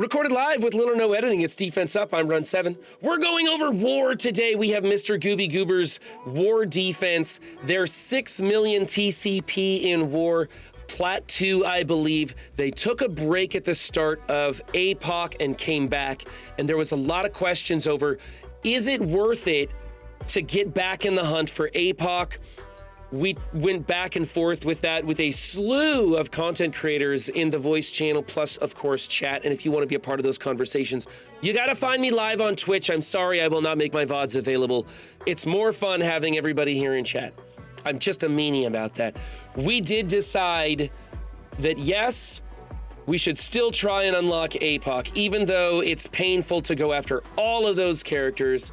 Recorded live with little or no editing. It's Defense Up. I'm Run 7. We're going over War today. We have MrGoobieGoofer's War defense. They're 6 million TCP in War. Plat 2, I believe. They took a break at the start of APOC and came back. And there was a lot of questions over, is it worth it to get back in the hunt for APOC? We went back and forth with that with a slew of content creators in the voice channel, plus, of course, chat. And if you want to be a part of those conversations, you got to find me live on Twitch. I'm sorry I will not make my VODs available. It's more fun having everybody here in chat. I'm just a meanie about that. We did decide that, yes, we should still try and unlock APOC, even though it's painful to go after all of those characters.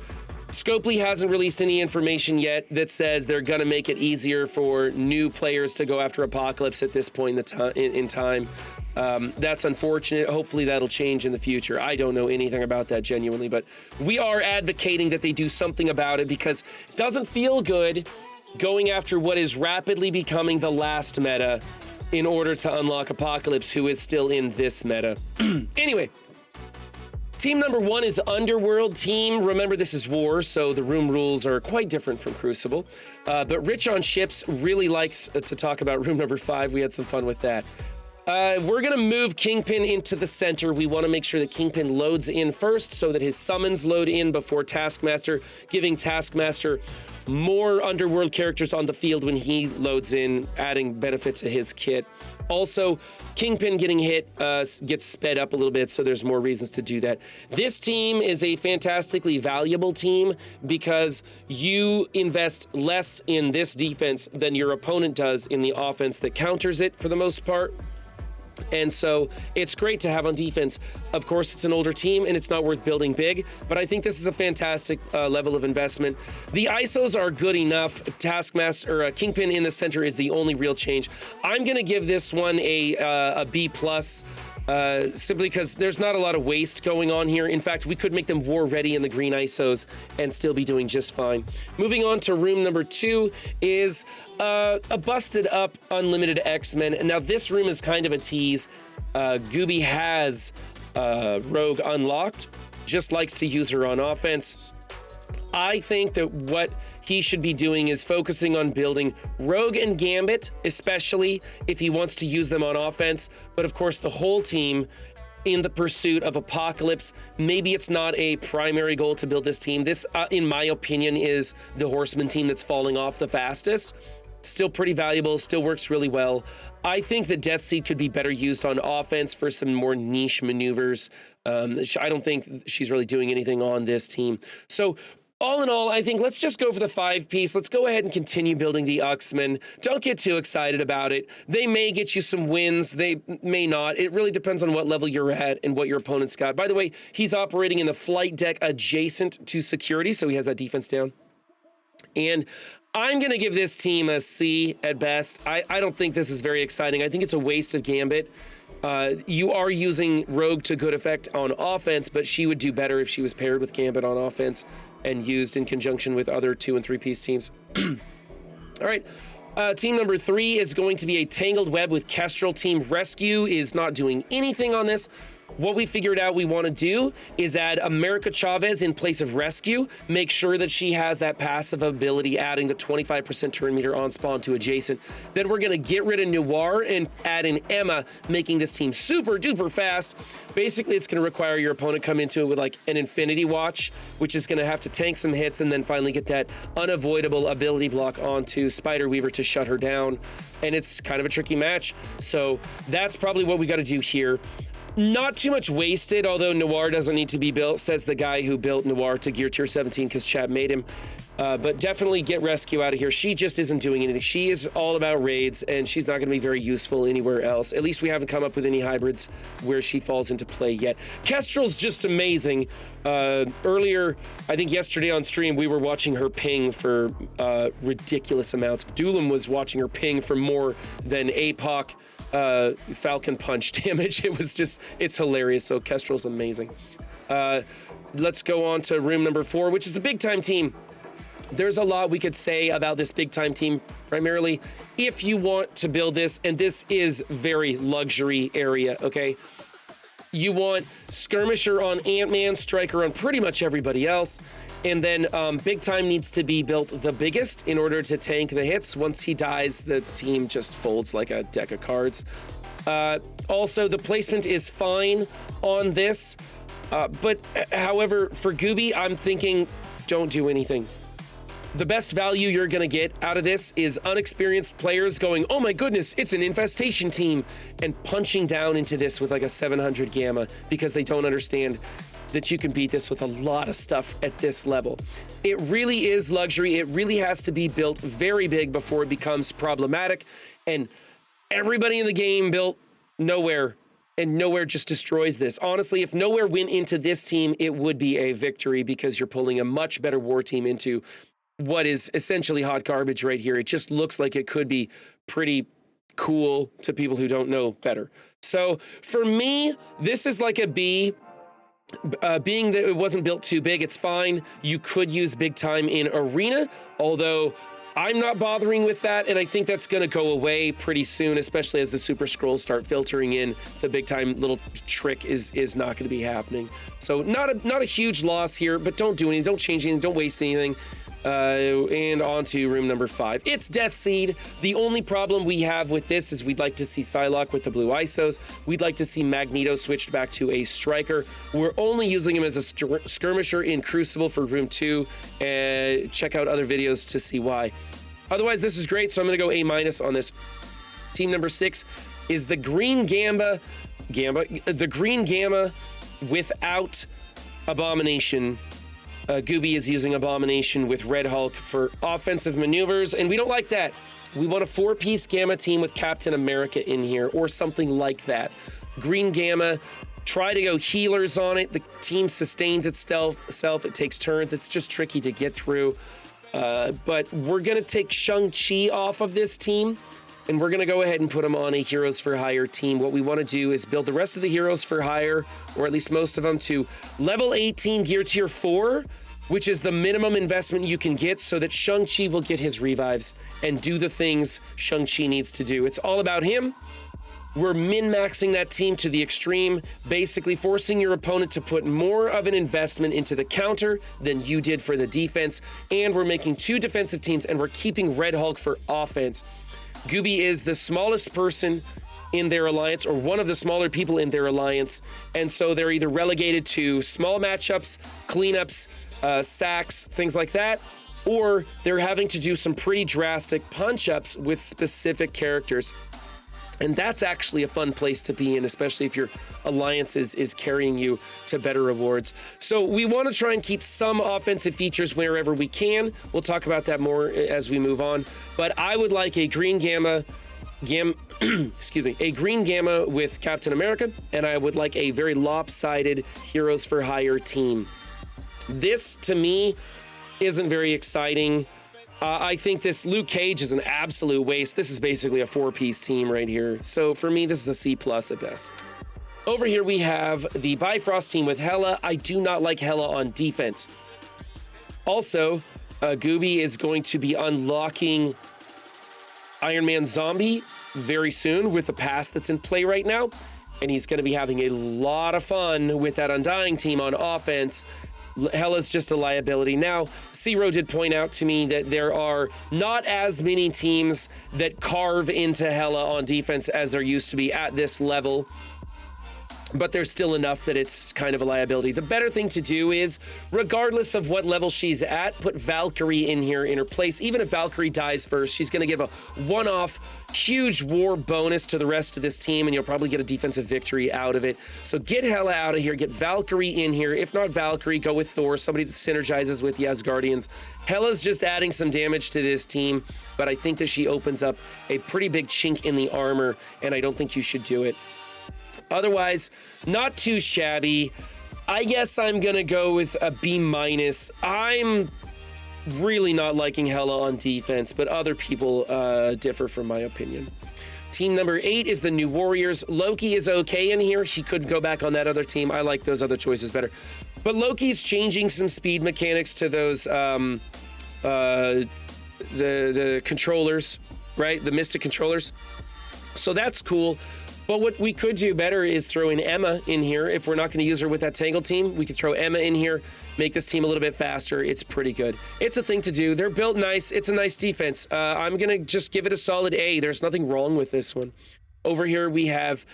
Scopely hasn't released any information yet that says they're going to make it easier for new players to go after Apocalypse at this point in time. That's unfortunate. Hopefully that'll change in the future. I don't know anything about that genuinely, but we are advocating that they do something about it because it doesn't feel good going after what is rapidly becoming the last meta in order to unlock Apocalypse, who is still in this meta. Anyway. Team number 1 is Underworld team. Remember, this is War, so the room rules are quite different from Crucible. But Rich on Ships really likes to talk about room number 5. We had some fun with that. We're going to move Kingpin into the center. We want to make sure that Kingpin loads in first so that his summons load in before Taskmaster, giving Taskmaster more Underworld characters on the field when he loads in, adding benefit to his kit. Also, Kingpin getting hit gets sped up a little bit, so there's more reasons to do that. This team is a fantastically valuable team because you invest less in this defense than your opponent does in the offense that counters it for the most part. And so it's great to have on defense. Of course, it's an older team and it's not worth building big, but I think this is a fantastic level of investment. The ISOs are good enough. Taskmaster or Kingpin in the center is the only real change. I'm going to give this one a B+. Simply because there's not a lot of waste going on here. In fact, we could make them war ready in the green ISOs and still be doing just fine. Moving on to room number 2 is a busted up unlimited X-Men. And now this room is kind of a tease. Goobie has Rogue unlocked, just likes to use her on offense. I think that what he should be doing is focusing on building Rogue and Gambit, especially if he wants to use them on offense. But of course, the whole team in the pursuit of Apocalypse. Maybe it's not a primary goal to build this team. This, in my opinion, is the Horseman team that's falling off the fastest. Still pretty valuable, still works really well. I think that Death Seed could be better used on offense for some more niche maneuvers. I don't think she's really doing anything on this team. So all in all, I think let's just go for the 5-piece. Let's go ahead and continue building the X-Men. Don't get too excited about it. They may get you some wins. They may not. It really depends on what level you're at and what your opponent's got. By the way, he's operating in the flight deck adjacent to security, so he has that defense down. And I'm going to give this team a C at best. I don't think this is very exciting. I think it's a waste of Gambit. You are using Rogue to good effect on offense, but she would do better if she was paired with Gambit on offense and used in conjunction with other 2- and 3-piece teams. All right. Team number 3 is going to be a Tangled Web with Kestrel. Team Rescue is not doing anything on this. What we figured out we want to do is add America Chavez in place of Rescue. Make sure that she has that passive ability, adding the 25% turn meter on spawn to adjacent. Then we're going to get rid of Noir and add in Emma, making this team super duper fast. Basically, it's going to require your opponent come into it with like an Infinity Watch, which is going to have to tank some hits and then finally get that unavoidable ability block onto Spider Weaver to shut her down. And it's kind of a tricky match. So that's probably what we got to do here. Not too much wasted, although Noir doesn't need to be built, says the guy who built Noir to gear tier 17 because Chad made him. But definitely get Rescue out of here. She just isn't doing anything. She is all about raids, and she's not going to be very useful anywhere else. At least we haven't come up with any hybrids where she falls into play yet. Kestrel's just amazing. Earlier, I think yesterday on stream, we were watching her ping for ridiculous amounts. Doolam was watching her ping for more than APOC Falcon Punch damage. It's hilarious. So Kestrel's amazing. Let's go on to room number 4, which is a big time team. There's a lot we could say about this big time team, primarily if you want to build this, and this is very luxury area, okay? You want Skirmisher on Ant-Man, Striker on pretty much everybody else. And then Big Time needs to be built the biggest in order to tank the hits. Once he dies, the team just folds like a deck of cards. Also, the placement is fine on this. But however, for Gooby, I'm thinking don't do anything. The best value you're going to get out of this is unexperienced players going, oh my goodness, it's an infestation team, and punching down into this with like a 700 gamma because they don't understand that you can beat this with a lot of stuff at this level. It really is luxury. It really has to be built very big before it becomes problematic. And everybody in the game built Nowhere, and Nowhere just destroys this. Honestly, if Nowhere went into this team, it would be a victory because you're pulling a much better war team into what is essentially hot garbage right here. It just looks like it could be pretty cool to people who don't know better. So for me, this is like a B. Being that it wasn't built too big, it's fine. You could use Big Time in Arena, although I'm not bothering with that, and I think that's going to go away pretty soon, especially as the Super Scrolls start filtering in. The Big Time little trick is not going to be happening. So not a huge loss here, but don't do anything, don't change anything, don't waste anything. And on to room number 5. It's Death Seed. The only problem we have with this is we'd like to see Psylocke with the blue ISOs. We'd like to see Magneto switched back to a Striker. We're only using him as a Skirmisher in Crucible for room 2. And check out other videos to see why. Otherwise, this is great, so I'm going to go A- on this. Team number 6 is the Green Gamma. The Green Gamma without Abomination. Gooby is using Abomination with Red Hulk for offensive maneuvers, and we don't like that. We want a 4-piece Gamma team with Captain America in here, or something like that. Green Gamma, try to go healers on it. The team sustains itself. It takes turns. It's just tricky to get through. But we're going to take Shang-Chi off of this team, and we're going to go ahead and put him on a Heroes for Hire team. What we want to do is build the rest of the Heroes for Hire, or at least most of them, to level 18 Gear Tier 4, which is the minimum investment you can get so that Shang-Chi will get his revives and do the things Shang-Chi needs to do. It's all about him. We're min-maxing that team to the extreme, basically forcing your opponent to put more of an investment into the counter than you did for the defense. And we're making 2 defensive teams, and we're keeping Red Hulk for offense. Gooby is the smallest person in their alliance, or one of the smaller people in their alliance, and so they're either relegated to small matchups, cleanups, sacks, things like that, or they're having to do some pretty drastic punch-ups with specific characters. And that's actually a fun place to be in, especially if your alliance is carrying you to better rewards. So we want to try and keep some offensive features wherever we can. We'll talk about that more as we move on. But I would like a Green Gamma, a Green Gamma with Captain America, and I would like a very lopsided Heroes for Hire team. This, to me, isn't very exciting. I think this Luke Cage is an absolute waste. This is basically a 4-piece team right here. So for me, this is a C+ at best. Over here, we have the Bifrost team with Hela. I do not like Hela on defense. Also, Gooby is going to be unlocking Iron Man Zombie very soon with the pass that's in play right now. And he's going to be having a lot of fun with that Undying team on offense. Hela's just a liability. Now, Zero did point out to me that there are not as many teams that carve into Hela on defense as there used to be at this level, but there's still enough that it's kind of a liability. The better thing to do is, regardless of what level she's at, put Valkyrie in here in her place. Even if Valkyrie dies first, she's going to give a one-off huge war bonus to the rest of this team, and you'll probably get a defensive victory out of it. So get Hela out of here, get Valkyrie in here. If not Valkyrie, go with Thor, somebody that synergizes with the Asgardians. Hela's just adding some damage to this team, but I think that she opens up a pretty big chink in the armor, and I don't think you should do it. Otherwise, not too shabby. I guess I'm going to go with a B-. I'm really not liking Hela on defense, but other people differ from my opinion. Team number 8 is the New Warriors. Loki is okay in here. She could go back on that other team. I like those other choices better. But Loki's changing some speed mechanics to those, the controllers, right? The Mystic controllers. So that's cool. But what we could do better is throw in Emma in here. If we're not going to use her with that Tangled team, we could throw Emma in here, make this team a little bit faster. It's pretty good. It's a thing to do. They're built nice. It's a nice defense. I'm going to just give it a solid A. There's nothing wrong with this one. Over here, we have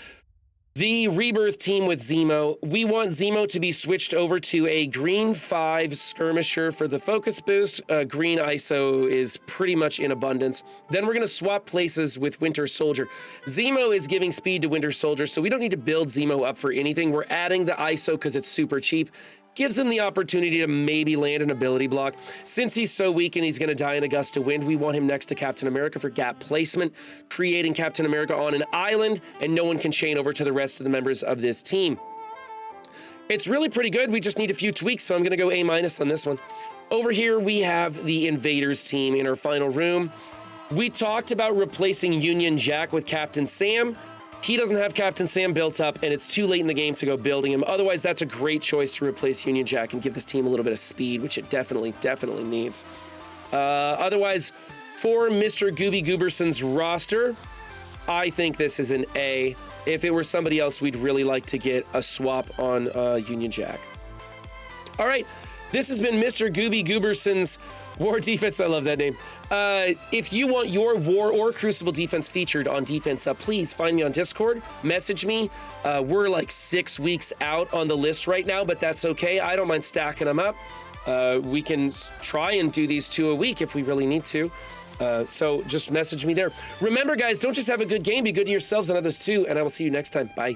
the Rebirth team with Zemo. We want Zemo to be switched over to a green 5 skirmisher for the focus boost. Green ISO is pretty much in abundance. Then we're going to swap places with Winter Soldier. Zemo is giving speed to Winter Soldier, so we don't need to build Zemo up for anything. We're adding the ISO because it's super cheap. Gives him the opportunity to maybe land an ability block. Since he's so weak and he's going to die in a gust of wind, we want him next to Captain America for gap placement, creating Captain America on an island, and no one can chain over to the rest of the members of this team. It's really pretty good. We just need a few tweaks, so I'm going to go A- on this one. Over here, we have the Invaders team in our final room. We talked about replacing Union Jack with Captain Sam. He doesn't have Captain Sam built up, and it's too late in the game to go building him. Otherwise, that's a great choice to replace Union Jack and give this team a little bit of speed, which it definitely needs. Otherwise, for MrGoobieGooberson's roster, I think this is an A. If it were somebody else, we'd really like to get a swap on Union Jack. All right, this has been MrGoobieGooberson's War Defense. I love that name. If you want your War or Crucible defense featured on Defense Up, please find me on Discord, message me. We're like 6 weeks out on the list right now, but that's okay. I don't mind stacking them up. We can try and do these 2 a week if we really need to. So just message me there. Remember, guys, don't just have a good game, be good to yourselves and others too, and I will see you next time. Bye.